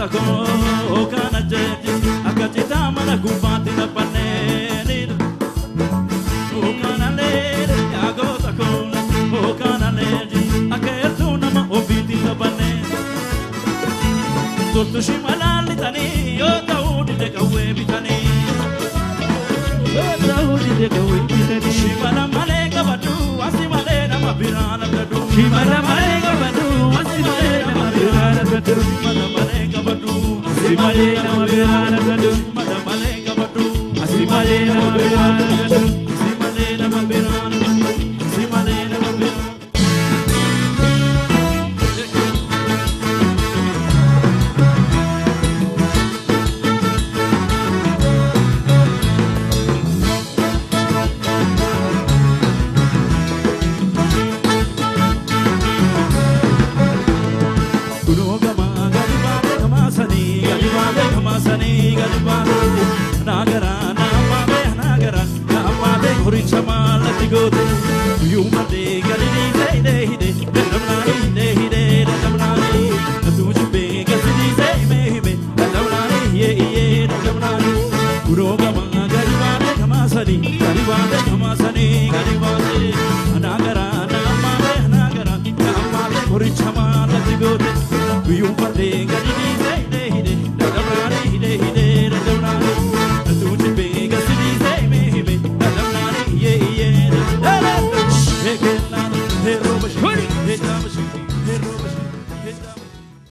ko kana jetti akatita mana gufati na paneni o kana lele agota ko o kana lele akertu nama obiti na paneni tutto shimalali tani yo taudi de kawe bitani yo taudi de kawe bitani shimala male kabatu asimale nama birana kadu shimala male kabatu asimale nama birana kadu shimala male kabatu asimale nama birana kadu shimala male kabatu asimale nama birana kadu asimale nama birana kadu asimale nama birana nagara nagara namade hori chamal tigote yumade galini de hide damnani de hide damnani tuju be gasini sei me damnani ye damnani uroga manga garibade kamasani garibade kamasani garibade nagara